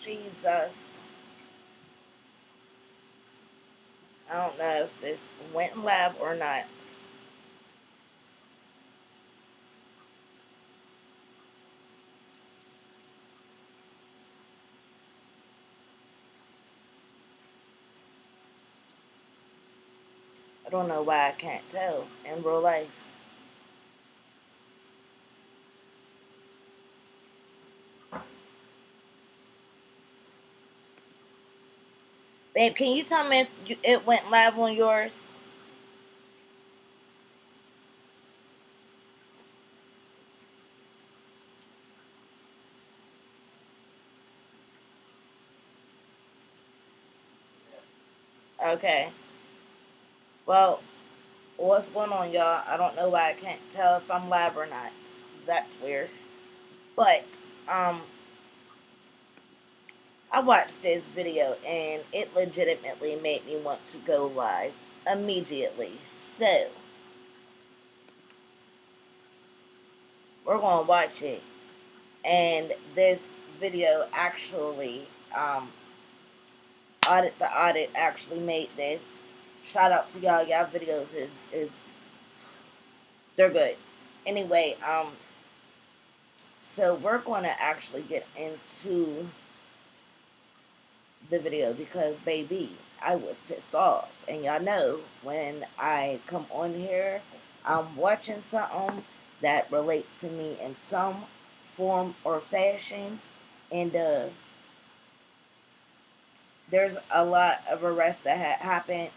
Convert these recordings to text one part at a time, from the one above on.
Jesus. I don't know if this went live or not. I don't know why I can't tell in real life. Babe, can you tell me if it went live on yours? Okay. Well, what's going on, y'all? I don't know why I can't tell if I'm live or not. That's weird. But, I watched this video and it legitimately made me want to go live immediately. So, we're going to watch it. And this video actually, the audit actually made this. Shout out to y'all. Y'all videos is they're good. Anyway, so we're going to actually get into the video because, baby, I was pissed off. And y'all know when I come on here, I'm watching something that relates to me in some form or fashion. And there's a lot of arrests that had happened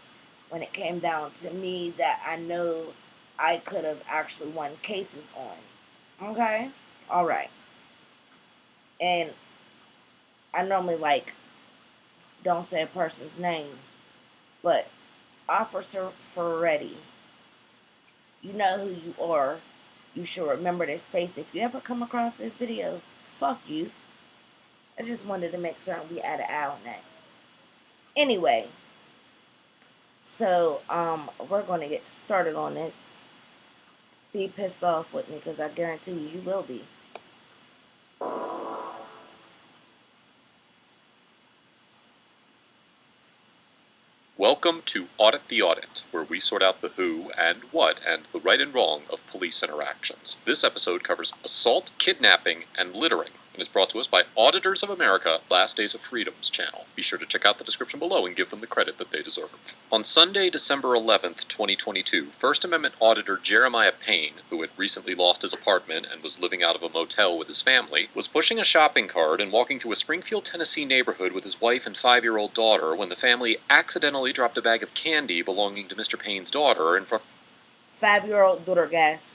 when it came down to me that I know I could have actually won cases on. Okay? Alright. And I normally don't say a person's name, but Officer Ferretti, you know who you are. You should remember this face. If you ever come across this video, fuck you. I just wanted to make certain we add an eye on that. Anyway, so we're going to get started on this. Be pissed off with me because I guarantee you will be. Welcome to Audit the Audit, where we sort out the who and what and the right and wrong of police interactions. This episode covers assault, kidnapping, and littering, and is brought to us by Auditors of America, Last Days of Freedom's channel. Be sure to check out the description below and give them the credit that they deserve. On Sunday, December 11th, 2022, First Amendment Auditor Jeremiah Payne, who had recently lost his apartment and was living out of a motel with his family, was pushing a shopping cart and walking through a Springfield, Tennessee neighborhood with his wife and 5-year-old daughter when the family accidentally dropped a bag of candy belonging to Mr. Payne's daughter in front. 5-year-old daughter, guys.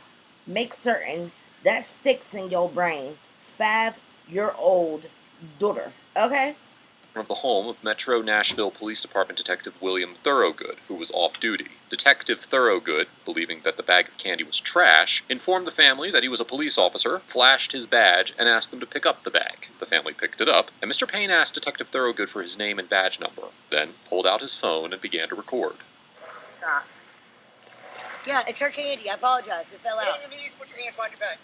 Make certain that sticks in your brain. 5-year-old daughter. Okay? Of the home of Metro Nashville Police Department Detective William Thorogood, who was off duty. Detective Thorogood, believing that the bag of candy was trash, informed the family that he was a police officer, flashed his badge, and asked them to pick up the bag. The family picked it up, and Mr. Payne asked Detective Thorogood for his name and badge number, then pulled out his phone and began to record. Stop. Yeah, it's her candy. I apologize. It fell out. Get on your knees, put your hands behind your back.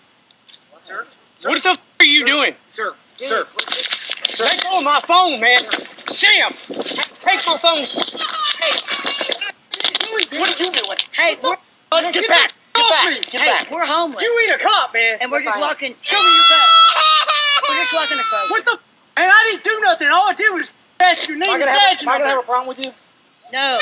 Sir? What the f*** are you doing? Sir, Dude, sir. Let go of my phone, man. Sam, take my phone. What are you doing? Hey, Get back. Get hey, back. Get back. we're homeless. You ain't a cop, man. And we're just walking. Show me your phone. We're just walking the phone. What the f***? Man, I didn't do nothing. All I did was ask your name and badge Am I gonna have number. a problem with you? No.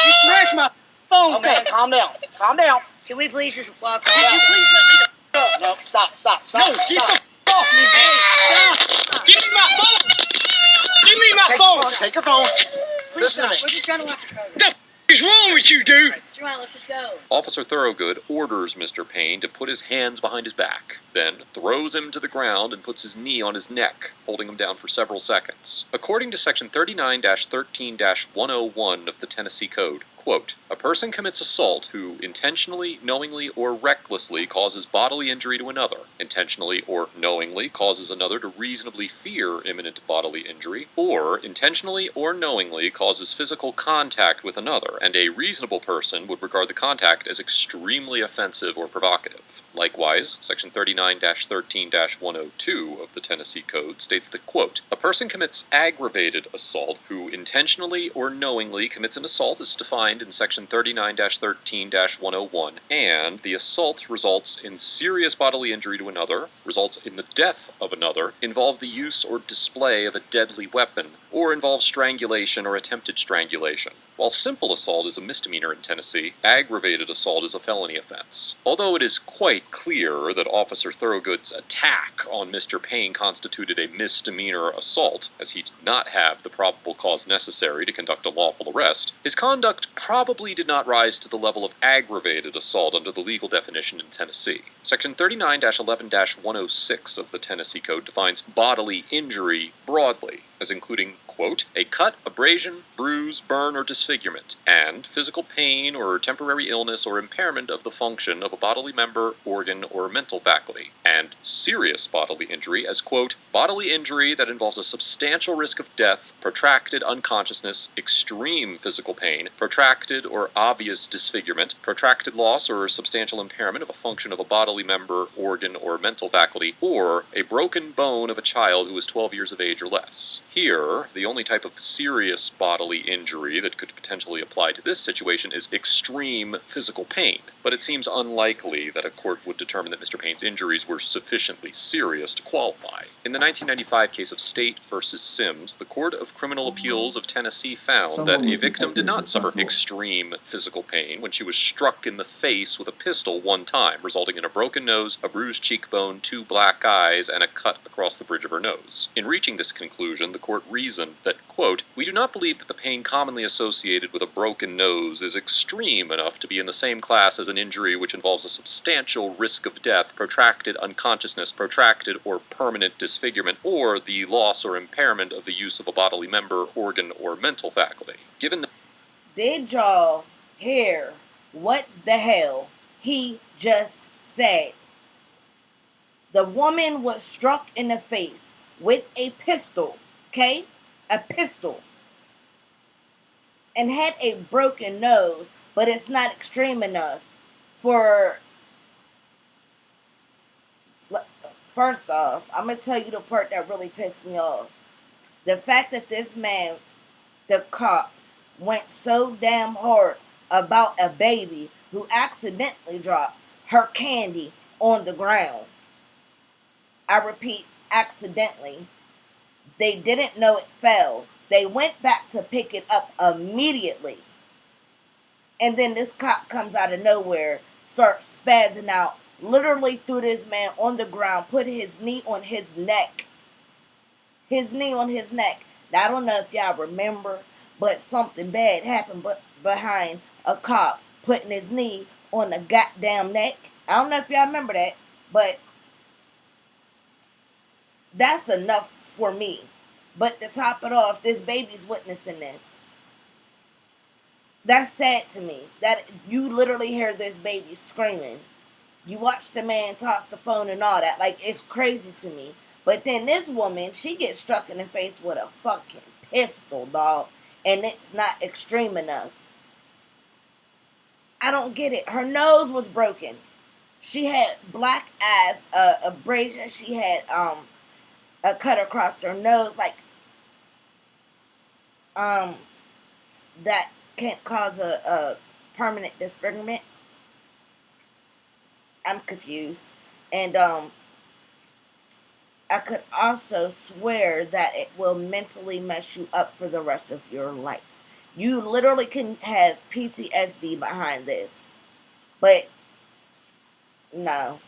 You smashed my phone, Okay, man. calm down. Calm down. Can we please just walk Can you off? please let me the f*** up? No, stop. No, get the Stop. f*** off me, man. Stop. Give me my phone. Give me my Take phone. your phone. Take your phone. Please Listen to me. stop. We're just trying to walk the phone. The f*** is wrong with you, dude? Joanne, let's just go. Officer Thorogood orders Mr. Payne to put his hands behind his back, then throws him to the ground and puts his knee on his neck, holding him down for several seconds. According to Section 39-13-101 of the Tennessee Code, quote, a person commits assault who intentionally, knowingly, or recklessly causes bodily injury to another, intentionally or knowingly causes another to reasonably fear imminent bodily injury, or intentionally or knowingly causes physical contact with another, and a reasonable person would regard the contact as extremely offensive or provocative. Likewise, Section 39-13-102 of the Tennessee Code states that, quote, a person commits aggravated assault who intentionally or knowingly commits an assault as defined in Section 39-13-101, and the assault results in serious bodily injury to another, results in the death of another, involve the use or display of a deadly weapon, or involves strangulation or attempted strangulation. While simple assault is a misdemeanor in Tennessee, aggravated assault is a felony offense. Although it is quite clear that Officer Thorogood's attack on Mr. Payne constituted a misdemeanor assault, as he did not have the probable cause necessary to conduct a lawful arrest, his conduct probably did not rise to the level of aggravated assault under the legal definition in Tennessee. Section 39-11-106 of the Tennessee Code defines bodily injury broadly, as including, quote, a cut, abrasion, bruise, burn, or disfigurement, and physical pain or temporary illness or impairment of the function of a bodily member, organ, or mental faculty, and serious bodily injury as, quote, bodily injury that involves a substantial risk of death, protracted unconsciousness, extreme physical pain, protracted or obvious disfigurement, protracted loss or substantial impairment of a function of a bodily member, organ, or mental faculty, or a broken bone of a child who is 12 years of age or less. Here, the only type of serious bodily injury that could potentially apply to this situation is extreme physical pain, but it seems unlikely that a court would determine that Mr. Payne's injuries were sufficiently serious to qualify. In the 1995 case of State v. Sims, the Court of Criminal Appeals of Tennessee found that a victim did not suffer extreme physical pain when she was struck in the face with a pistol one time, resulting in a broken nose, a bruised cheekbone, 2 black eyes, and a cut across the bridge of her nose. In reaching this conclusion, the court reasoned that, quote, we do not believe that the pain commonly associated with a broken nose is extreme enough to be in the same class as an injury which involves a substantial risk of death, protracted unconsciousness, protracted or permanent disfigurement, or the loss or impairment of the use of a bodily member, organ, or mental faculty. Given the... Did y'all hear what the hell he just said? The woman was struck in the face with a pistol, okay? A pistol. And had a broken nose, but it's not extreme enough for... First off, I'm going to tell you the part that really pissed me off. The fact that this man, the cop, went so damn hard about a baby who accidentally dropped her candy on the ground. I repeat, accidentally. They didn't know it fell. They went back to pick it up immediately. And then this cop comes out of nowhere, starts spazzing out, literally threw this man on the ground, put his knee on his neck. His knee on his neck. Now, I don't know if y'all remember, but something bad happened behind a cop putting his knee on the goddamn neck. I don't know if y'all remember that, but that's enough for me. But to top it off, this baby's witnessing this. That's sad to me. That you literally hear this baby screaming. You watch the man toss the phone and all that. Like, it's crazy to me. But then this woman, she gets struck in the face with a fucking pistol, dog. And it's not extreme enough. I don't get it. Her nose was broken. She had black eyes, abrasion. She had a cut across her nose. Like, that can't cause a permanent disfigurement. I'm confused. And I could also swear that it will mentally mess you up for the rest of your life. You literally can have PTSD behind this. But no.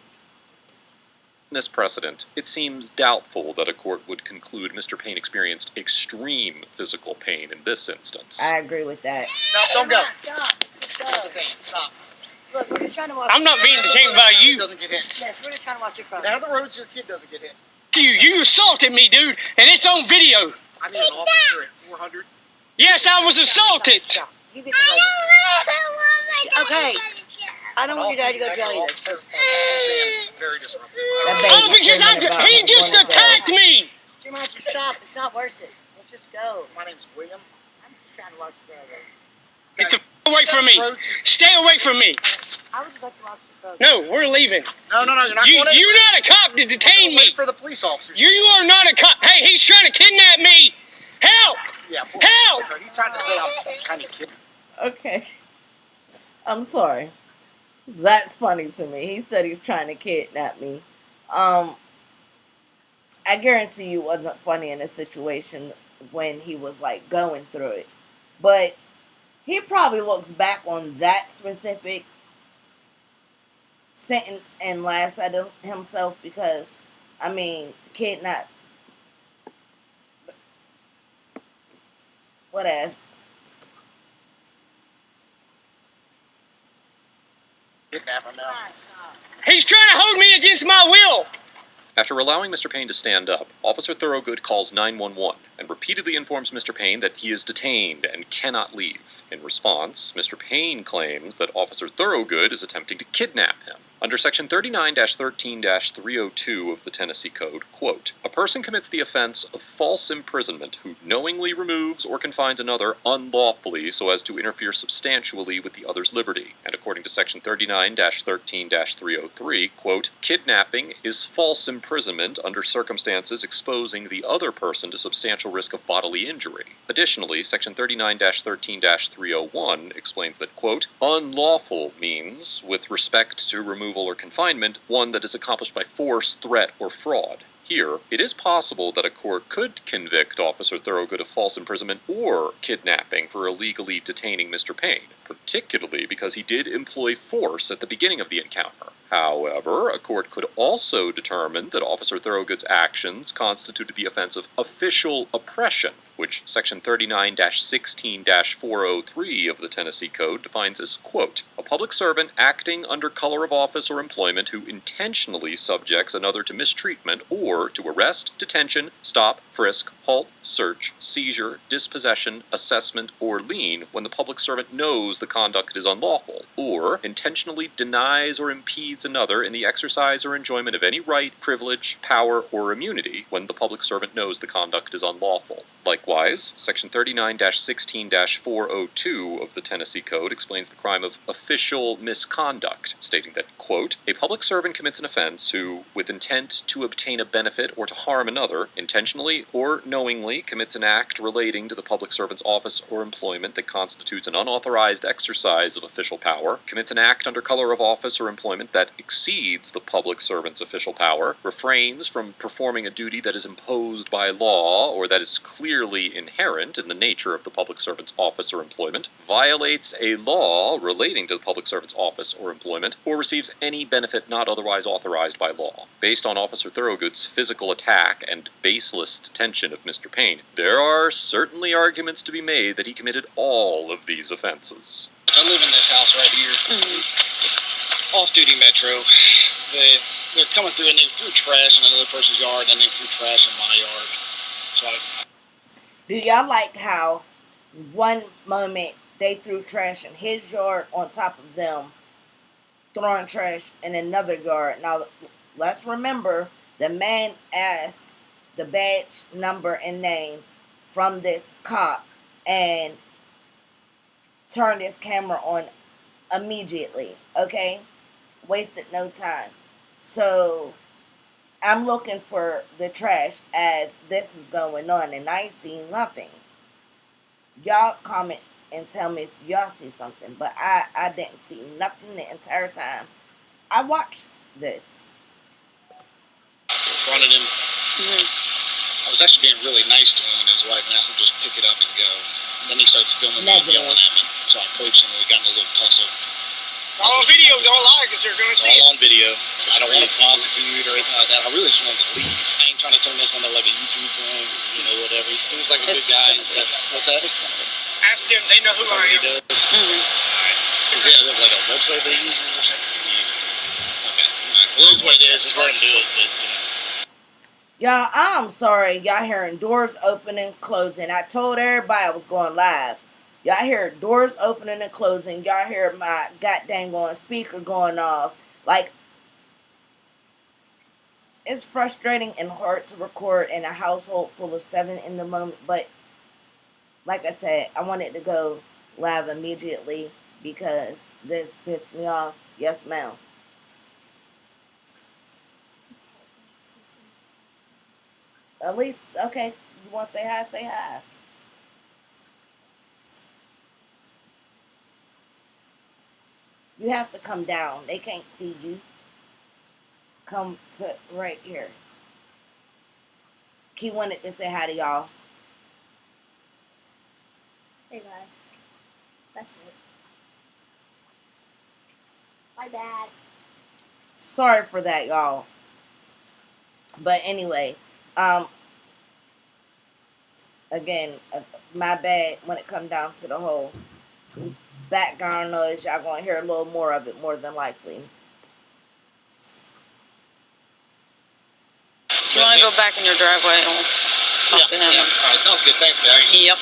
this precedent, it seems doubtful that a court would conclude Mr. Payne experienced extreme physical pain in this instance. I agree with that. No, don't go. Stop. Stop. Look, we're just trying to watch. I'm not being ashamed about He you. doesn't get hit. Yes, we're just trying to watch your phone. Get out of the road so your kid doesn't get hit. You assaulted me, dude, and it's on video. I need an officer at 400. Yes, I was assaulted. Stop. You get the budget. Okay. I don't want your dad to go tell you this. Officer is being very disruptive. That Oh, baby's because screaming about he him just going to jail. attacked me. You might have to stop. It's not worth it. Let's just go. My name's William. I'm just trying to watch the road. Get the away from me. Stay away from me. I would just like to watch the road. No, we're leaving. No, you're not You're going anywhere. not a cop to detain me. Wait for the police officers. You are not a cop. Hey, he's trying to kidnap me. Help! Yeah, Help! He's trying to say I'm trying to kid. Okay. I'm sorry. That's funny to me. He said he's trying to kidnap me. I guarantee you it wasn't funny in a situation when he was like going through it. But he probably looks back on that specific sentence and laughs at himself because, I mean, kidnap. Whatever. Kidnap him now. He's trying to hold me against my will. After allowing Mr. Payne to stand up, Officer Thorogood calls 911 and repeatedly informs Mr. Payne that he is detained and cannot leave. In response, Mr. Payne claims that Officer Thorogood is attempting to kidnap him. Under Section 39-13-302 of the Tennessee Code, quote, a person commits the offense of false imprisonment who knowingly removes or confines another unlawfully so as to interfere substantially with the other's liberty. And according to Section 39-13-303, quote, kidnapping is false imprisonment under circumstances exposing the other person to substantial risk of bodily injury. Additionally, Section 39-13-301 explains that, quote, unlawful means, with respect to removal or confinement, one that is accomplished by force, threat, or fraud. Here, it is possible that a court could convict Officer Thorogood of false imprisonment or kidnapping for illegally detaining Mr. Payne, particularly because he did employ force at the beginning of the encounter. However, a court could also determine that Officer Thorogood's actions constituted the offense of official oppression, which Section 39-16-403 of the Tennessee Code defines as, quote, a public servant acting under color of office or employment who intentionally subjects another to mistreatment or to arrest, detention, stop, frisk, halt, search, seizure, dispossession, assessment, or lien when the public servant knows the conduct is unlawful, or intentionally denies or impedes another in the exercise or enjoyment of any right, privilege, power, or immunity when the public servant knows the conduct is unlawful. Likewise, Section 39-16-402 of the Tennessee Code explains the crime of official misconduct, stating that, quote, a public servant commits an offense who, with intent to obtain a benefit or to harm another, intentionally or knowingly commits an act relating to the public servant's office or employment that constitutes an unauthorized exercise of official power, commits an act under color of office or employment that exceeds the public servant's official power, refrains from performing a duty that is imposed by law or that is clearly inherent in the nature of the public servant's office or employment, violates a law relating to the public servant's office or employment, or receives any benefit not otherwise authorized by law. Based on Officer Thorogood's physical attack and baseless detention of Mr. Payne, there are certainly arguments to be made that he committed all of these offenses. I live in this house right here, off-duty Metro. They're coming through and they threw trash in another person's yard, and they threw trash in my yard. So Do y'all like how one moment they threw trash in his yard on top of them throwing trash in another yard? Now, let's remember, the man asked the badge number and name from this cop and turned his camera on immediately, okay? Wasted no time. So I'm looking for the trash as this is going on, and I ain't seen nothing. Y'all comment and tell me if y'all see something, but I didn't see nothing the entire time I watched this. confronted him. I was actually being really nice to him and his wife and asked him to just pick it up and go. And then he starts filming me and yelling at me. So I approached him and we got in a little tussle. It's all on video. Don't lie, because they're going to It's see it. all on video. I don't want to prosecute or anything like that. I really just want to leave. I ain't trying to turn this into like a YouTube thing, you know, whatever. He seems like a good guy. He's got, what's that? Ask them. They know who That's what I he am. does. Is it like a website they use or something? Okay. All right. Well, it is what it is. Just let him do it. But, you know. Y'all, I'm sorry. Y'all hearing doors opening, closing. I told everybody I was going live. Y'all hear doors opening and closing. Y'all hear my goddamn on speaker going off. Like, it's frustrating and hard to record in a household full of 7 in the moment. But, like I said, I wanted to go live immediately because this pissed me off. Yes, ma'am. At least, okay, you want to say hi, say hi. You have to come down. They can't see you. Come to right here. Key wanted to say hi to y'all. Hey guys. That's it. My bad. Sorry for that, y'all. But anyway, again, my bad when it come down to the whole background noise. Y'all gonna hear a little more of it, more than likely. You want to go back in your driveway and we'll talk to him? Yeah. All right, sounds good. Thanks, guys. Yep.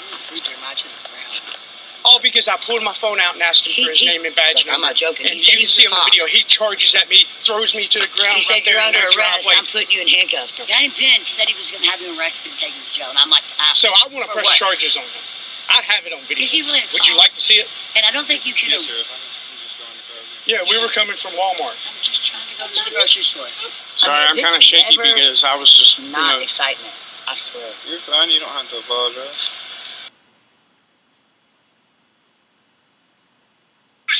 All because I pulled my phone out and asked him for his name and badge number. I'm not joking. And you can see on the video, he charges at me, throws me to the ground. He said right there you're in under their arrest. driveway. I'm putting you in handcuffs. The guy in Penn said he was going to have you arrested and taken to jail. And I'm like, So I want to for press what? charges on him. I have it on video. Is he really Would you like to see it? And I don't think you can. Yes, sir. I'm just going to go. Yeah, we were coming from Walmart. I'm just trying to go to the grocery store. Sorry, I'm kind of shaky because I was just, Not excitement. I swear. You're fine. You don't have to apologize.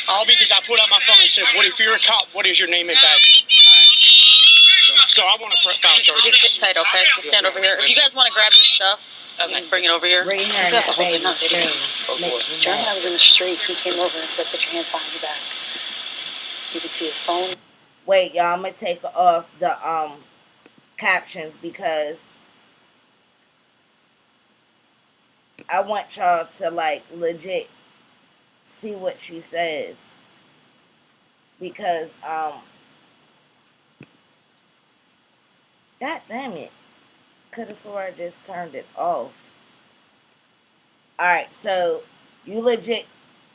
all because I pulled out my phone and said, "What if you're a cop? What is your name and badge?" So I want to file charges. Just sit tight, okay? Just stand over here. If you guys want to grab your stuff, you can bring it over here. Right here He's in got that the whole thing baby on video. screen. Jeremy, I was in the street. He came over and said, "Put your hands behind your back." You could see his phone. Wait, y'all, I'm gonna take off the captions because I want y'all to like legit see what she says. Because God damn it. Could have swore I just turned it off. Alright, so you legit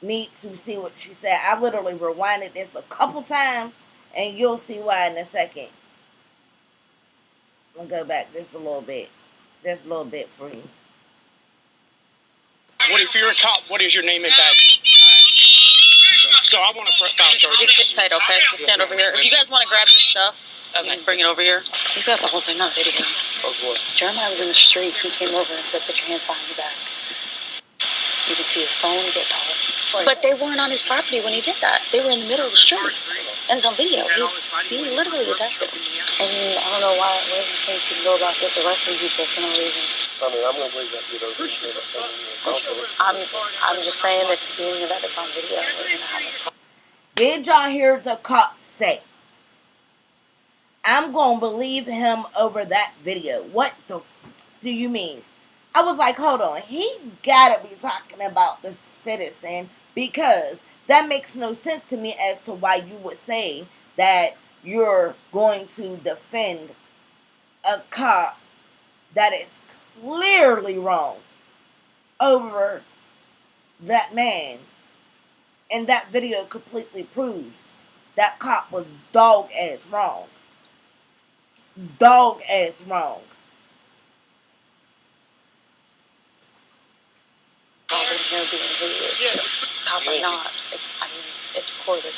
need to see what she said. I literally rewinded this a couple times and you'll see why in a second. I'm gonna go back just a little bit. Just a little bit for you. What if you're a cop? What is your name and badge? So I want to file charges. Just sit tight, okay? Just stand over here. If you guys want to grab your stuff, you can bring it over here. He's got the whole thing on video. Jeremy, I was in the street. He came over and said, "Put your hands behind your back." You could see his phone get tossed. But they weren't on his property when he did that. They were in the middle of the street. And it's on video. He literally attacked him. And I don't know why, where he thinks he can go about this arresting people for no reason. I mean, I'm going to believe that you I'm just saying that being that it's on video, we're going to have a problem. Did y'all hear the cop say? I'm gonna believe him over that video. What the do you mean? I was like, hold on. He gotta be talking about the citizen because that makes no sense to me as to why you would say that you're going to defend a cop that is clearly wrong over that man. And that video completely proves that cop was dog ass wrong. Dog ass wrong. Here being videos too. Cop or not, I mean, it's recorded.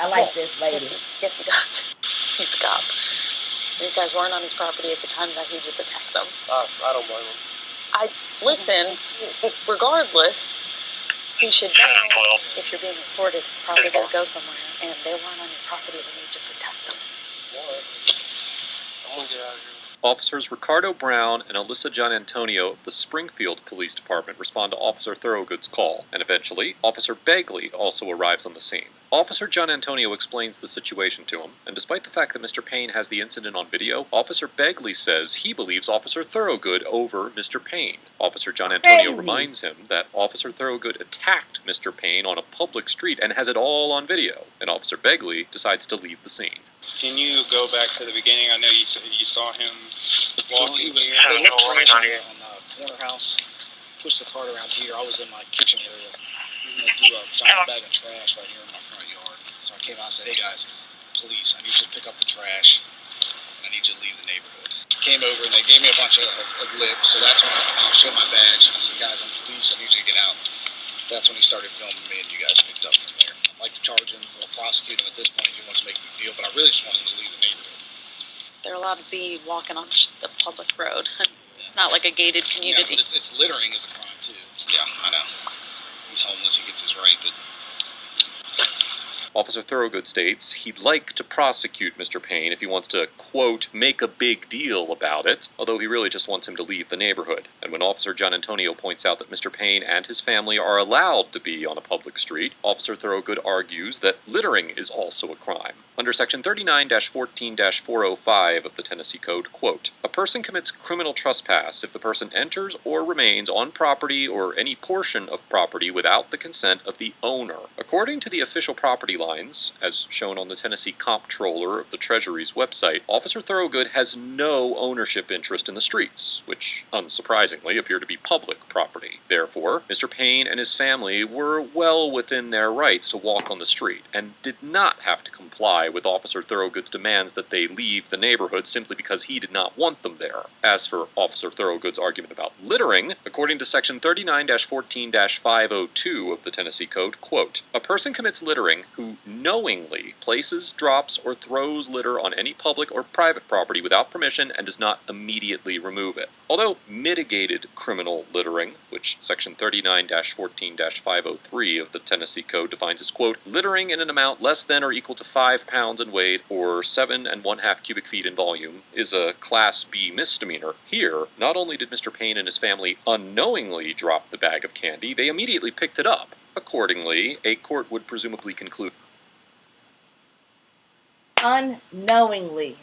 I like this lady. Yes, he does. He's a cop. These guys weren't on his property at the time that he just attacked them. I don't blame him. Listen, regardless, he should know if you're being recorded, it's probably going to go somewhere. And they weren't on your property when you just attacked them. I'm going to get out of here. Officers Ricardo Brown and Alyssa Gianantonio of the Springfield Police Department respond to Officer Thorogood's call, and eventually, Officer Begley also arrives on the scene. Officer Gianantonio explains the situation to him, and despite the fact that Mr. Payne has the incident on video, Officer Begley says he believes Officer Thorogood over Mr. Payne. Officer Gianantonio reminds him that Officer Thorogood attacked Mr. Payne on a public street and has it all on video, and Officer Begley decides to leave the scene. Can you go back to the beginning? I know you saw him walking He was here. on the corner house. pushed the cart around here. I was in my kitchen area. And I threw a giant bag of trash right here in my front yard. So I came out and said, hey guys, police, I need you to pick up the trash. I need you to leave the neighborhood. Came over and they gave me a bunch of lips. So that's when I showed my badge. I said, guys, I'm police. I need you to get out. That's when he started filming me, and you guys picked up from there. I'd like to charge him or prosecute him at this point if he wants to make a big deal, but I really just want him to leave the neighborhood. They're allowed to be walking on the public road. It's not like a gated community. Yeah, but it's littering is a crime too. Yeah, I know. He's homeless. He gets his right, but Officer Thorogood states he'd like to prosecute Mr. Payne if he wants to, quote, make a big deal about it, although he really just wants him to leave the neighborhood. And when Officer John Antonio points out that Mr. Payne and his family are allowed to be on a public street, Officer Thorogood argues that littering is also a crime. Under Section 39-14-405 of the Tennessee Code, quote, a person commits criminal trespass if the person enters or remains on property or any portion of property without the consent of the owner. According to the official property lines, as shown on the Tennessee Comptroller of the Treasury's website, Officer Thorogood has no ownership interest in the streets, which, unsurprisingly, appear to be public property. Therefore, Mr. Payne and his family were well within their rights to walk on the street, and did not have to comply with Officer Thorogood's demands that they leave the neighborhood simply because he did not want them there. As for Officer Thorogood's argument about littering, according to Section 39-14-502 of the Tennessee Code, quote, a person commits littering who knowingly places, drops, or throws litter on any public or private property without permission and does not immediately remove it. Although mitigated criminal littering, which Section 39-14-503 of the Tennessee Code defines as, quote, littering in an amount less than or equal to 5 pounds in weight or 7 1/2 cubic feet in volume, is a Class B misdemeanor. Here, not only did Mr. Payne and his family unknowingly drop the bag of candy, they immediately picked it up. Accordingly, a court would presumably conclude unknowingly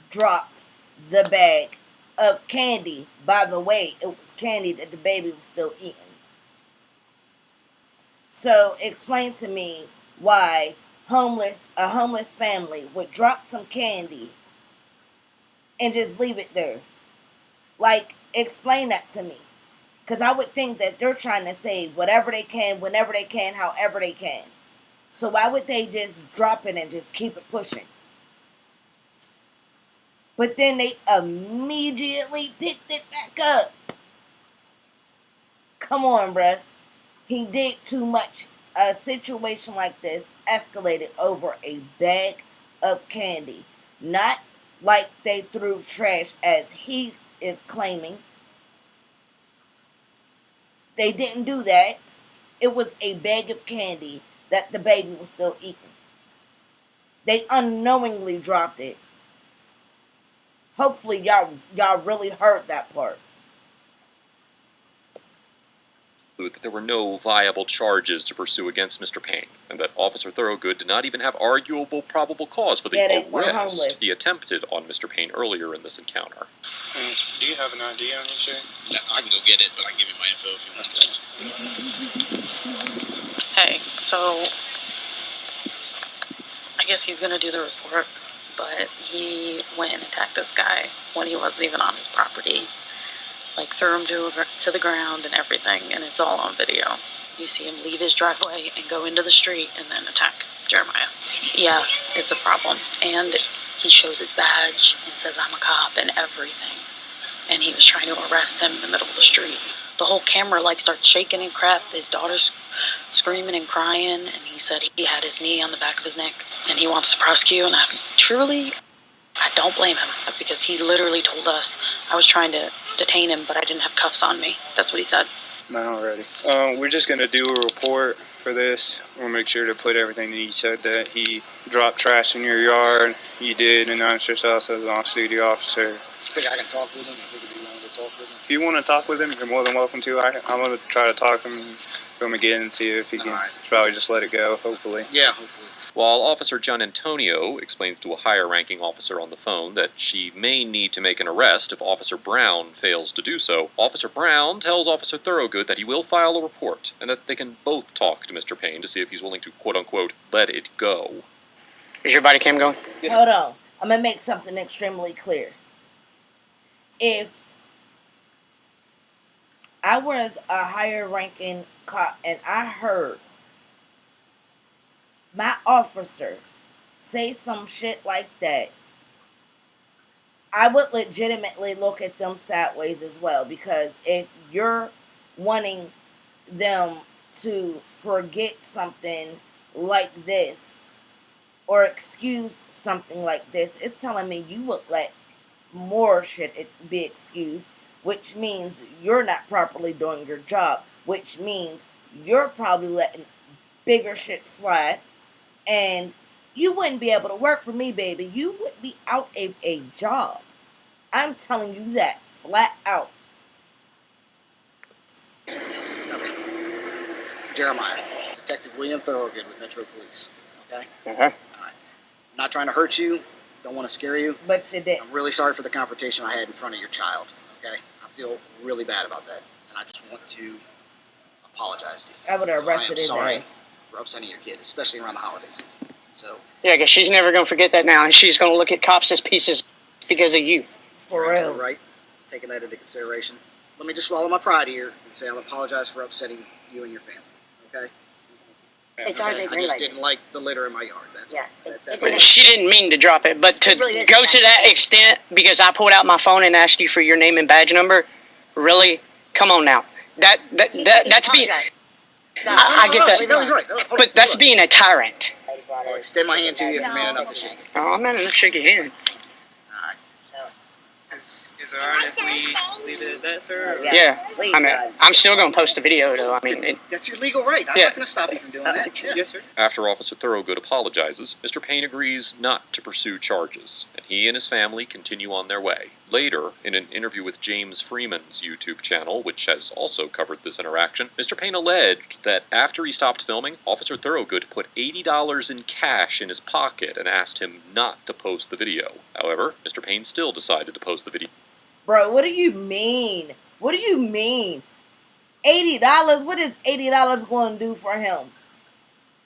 dropped the bag of candy. By the way, it was candy that the baby was still eating. So explain to me why a homeless family would drop some candy and just leave it there. Like, explain that to me. Because I would think that they're trying to save whatever they can, whenever they can, however they can. So why would they just drop it and just keep it pushing? But then they immediately picked it back up. Come on, bruh. He did too much. A situation like this escalated over a bag of candy. Not like they threw trash as he is claiming. They didn't do that. It was a bag of candy that the baby was still eating. They unknowingly dropped it. Hopefully y'all really heard that part. that there were no viable charges to pursue against Mr. Payne, and that Officer Thorogood did not even have arguable probable cause for the arrest he attempted on Mr. Payne earlier in this encounter. Do you have an ID on you, Shay? No, I can go get it, but I can give you my info if you want to. Hey, so I guess he's gonna do the report, but he went and attacked this guy when he wasn't even on his property. Like, threw him to the ground and everything, and it's all on video. You see him leave his driveway and go into the street and then attack Jeremiah. Yeah, it's a problem. And he shows his badge and says, I'm a cop and everything. And he was trying to arrest him in the middle of the street. The whole camera, starts shaking and crap. His daughter's screaming and crying, and he said he had his knee on the back of his neck, and he wants to prosecute, and I don't blame him, because he literally told us I was trying to detain him, but I didn't have cuffs on me. That's what he said. No, already. We're just going to do a report for this. We'll make sure to put everything that he said, that he dropped trash in your yard. You did announce yourself as an off-duty officer. I think I can talk with him. I think if you want to talk with him. If you want to talk with him, you're more than welcome to. I'm going to try to talk to him again and see if he can probably just let it go, hopefully. Yeah, hopefully. While Officer John Antonio explains to a higher-ranking officer on the phone that she may need to make an arrest if Officer Brown fails to do so, Officer Brown tells Officer Thorogood that he will file a report, and that they can both talk to Mr. Payne to see if he's willing to, quote-unquote, let it go. Is your body cam going? Hold on. I'm going to make something extremely clear. If I was a higher ranking cop and I heard my officer say some shit like that, I would legitimately look at them sideways as well, because if you're wanting them to forget something like this or excuse something like this, it's telling me you would let more shit be excused, which means you're not properly doing your job, which means you're probably letting bigger shit slide, and you wouldn't be able to work for me, baby. You would be out of a job. I'm telling you that flat out. Jeremiah, Detective William Thorogood with Metro Police. Okay? Okay. Alright. I'm not trying to hurt you, don't want to scare you. But you did. I'm really sorry for the confrontation I had in front of your child. Okay? I feel really bad about that. And I just want to apologize to you. I would have arrested his sorry ass. for upsetting your kid, especially around the holidays. So, Yeah, because she's never going to forget that now, and she's going to look at cops as pieces because of you. For you're real. absolutely right. Taking that into consideration. Let me just swallow my pride here and say I apologize for upsetting you and your family. Okay? It's our thing for I just anybody. didn't like the litter in my yard. That's Yeah, all. it's all. a- She didn't mean to drop it, but to It really is go a to that extent because I pulled out my phone and asked you for your name and badge number, really? Come on now. That's being. I get that. No, he's right. No, hold on. But that's Look, being a tyrant. I'll extend my hand to you if you're man enough to shake it. Oh, I'm not going to shake your hand. All right. Is it alright if we leave it at that, sir? Yeah. Please, I mean, God. I'm still going to post a video, though. I mean, That's your legal right. I'm Yeah. not going to stop you from doing that. Yeah. Yes, sir. After Officer Thorogood apologizes, Mr. Payne agrees not to pursue charges, and he and his family continue on their way. Later, in an interview with James Freeman's YouTube channel, which has also covered this interaction, Mr. Payne alleged that after he stopped filming, Officer Thorogood put $80 in cash in his pocket and asked him not to post the video. However, Mr. Payne still decided to post the video. Bro, what do you mean? What do you mean? $80? What is $80 going to do for him?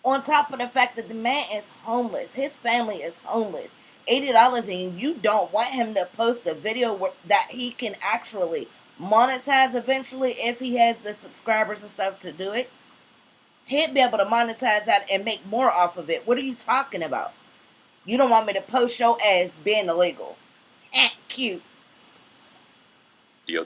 On top of the fact that the man is homeless. His family is homeless. $80 and you don't want him to post a video that he can actually monetize eventually if he has the subscribers and stuff to do it. He'd be able to monetize that and make more off of it. What are you talking about? You don't want me to post your ass being illegal. Cute.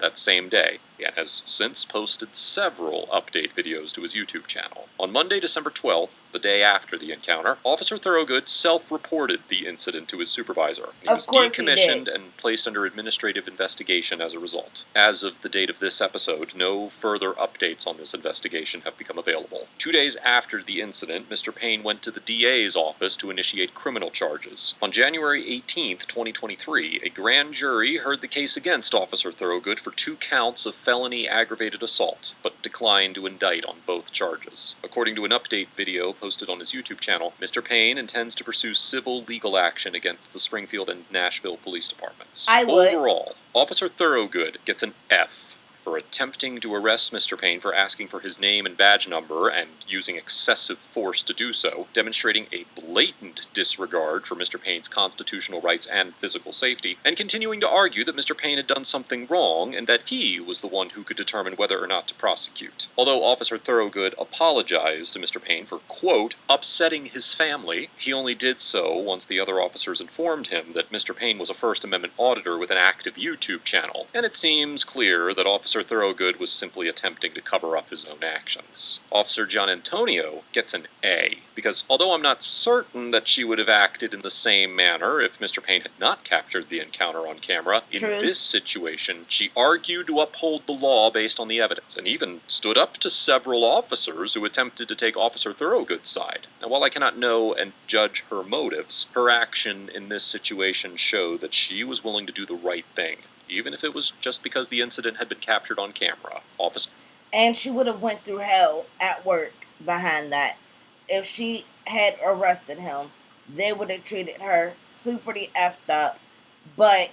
That same day, and has since posted several update videos to his YouTube channel. On Monday, December 12th, the day after the encounter, Officer Thorogood self-reported the incident to his supervisor. He was Of course he decommissioned did. and placed under administrative investigation as a result. As of the date of this episode, no further updates on this investigation have become available. 2 days after the incident, Mr. Payne went to the DA's office to initiate criminal charges. On January 18th, 2023, a grand jury heard the case against Officer Thorogood for 2 counts of felony aggravated assault, but declined to indict on both charges. According to an update video posted on his YouTube channel, Mr. Payne intends to pursue civil legal action against the Springfield and Nashville police departments. I would. Overall, Officer Thorogood gets an F for attempting to arrest Mr. Payne for asking for his name and badge number and using excessive force to do so, demonstrating a blatant disregard for Mr. Payne's constitutional rights and physical safety, and continuing to argue that Mr. Payne had done something wrong and that he was the one who could determine whether or not to prosecute. Although Officer Thorogood apologized to Mr. Payne for, quote, upsetting his family, he only did so once the other officers informed him that Mr. Payne was a First Amendment auditor with an active YouTube channel, and it seems clear that Officer Thorogood was simply attempting to cover up his own actions. Officer John Antonio gets an A, because although I'm not certain that she would have acted in the same manner if Mr. Payne had not captured the encounter on camera, True. in this situation, she argued to uphold the law based on the evidence, and even stood up to several officers who attempted to take Officer Thorogood's side. Now, while I cannot know and judge her motives, her action in this situation showed that she was willing to do the right thing, even if it was just because the incident had been captured on camera. Officer And she would have went through hell at work behind that. If she had arrested him, they would have treated her superly effed up. But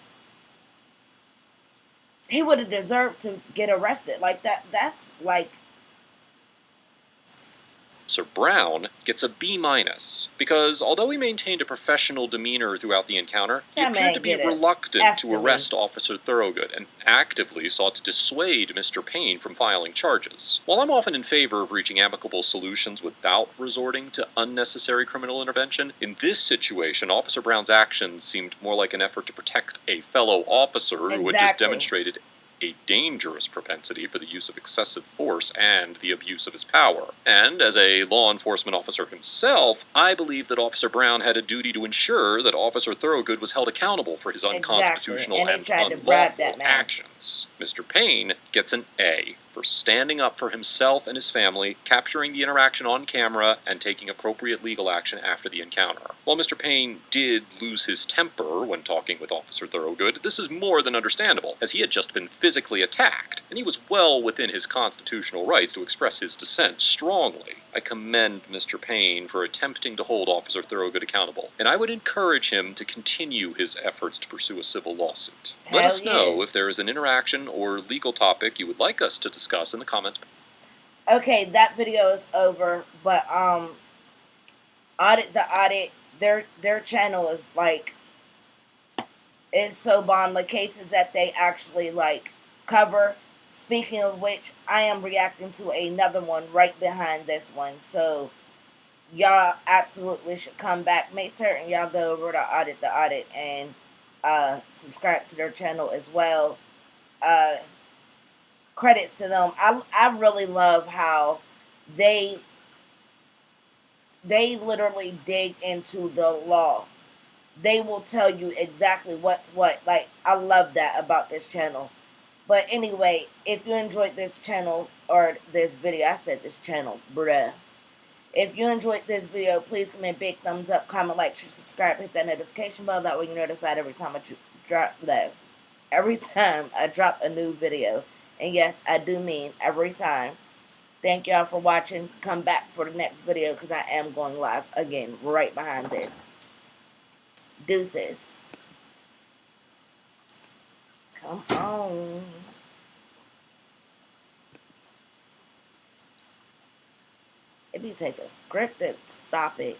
he would have deserved to get arrested. Like that. That's like Officer Brown gets a B-, because although he maintained a professional demeanor throughout the encounter, he That appeared man to be get it. reluctant F to to me. arrest Officer Thorogood and actively sought to dissuade Mr. Payne from filing charges. While I'm often in favor of reaching amicable solutions without resorting to unnecessary criminal intervention, in this situation, Officer Brown's actions seemed more like an effort to protect a fellow officer who had just Exactly. demonstrated a dangerous propensity for the use of excessive force and the abuse of his power. And as a law enforcement officer himself, I believe that Officer Brown had a duty to ensure that Officer Thorogood was held accountable for his unconstitutional And they and tried to bribe unlawful that man. actions. Mr. Payne gets an A for standing up for himself and his family, capturing the interaction on camera, and taking appropriate legal action after the encounter. While Mr. Payne did lose his temper when talking with Officer Thorogood, this is more than understandable, as he had just been physically attacked, and he was well within his constitutional rights to express his dissent strongly. I commend Mr. Payne for attempting to hold Officer Thorogood accountable, and I would encourage him to continue his efforts to pursue a civil lawsuit. Let us know if there is an interaction or legal topic you would like us to discuss in the comments. Okay, that video is over, but Audit the Audit, their channel is like, it's so bomb. The cases that they actually like cover. Speaking of which, I am reacting to another one right behind this one, so y'all absolutely should come back. Make certain y'all go over to Audit the Audit and subscribe to their channel as well. Credits to them. I really love how they literally dig into the law. They will tell you exactly what's what. Like, I love that about this channel. But anyway, if you enjoyed this channel, or this video, I said this channel, bruh. If you enjoyed this video, please give me a big thumbs up, comment, like, share, subscribe, hit that notification bell. That way you're notified every time I drop a new video. And yes, I do mean every time. Thank y'all for watching. Come back for the next video, because I am going live again right behind this. Deuces. Come on. If you take a grip to stop it.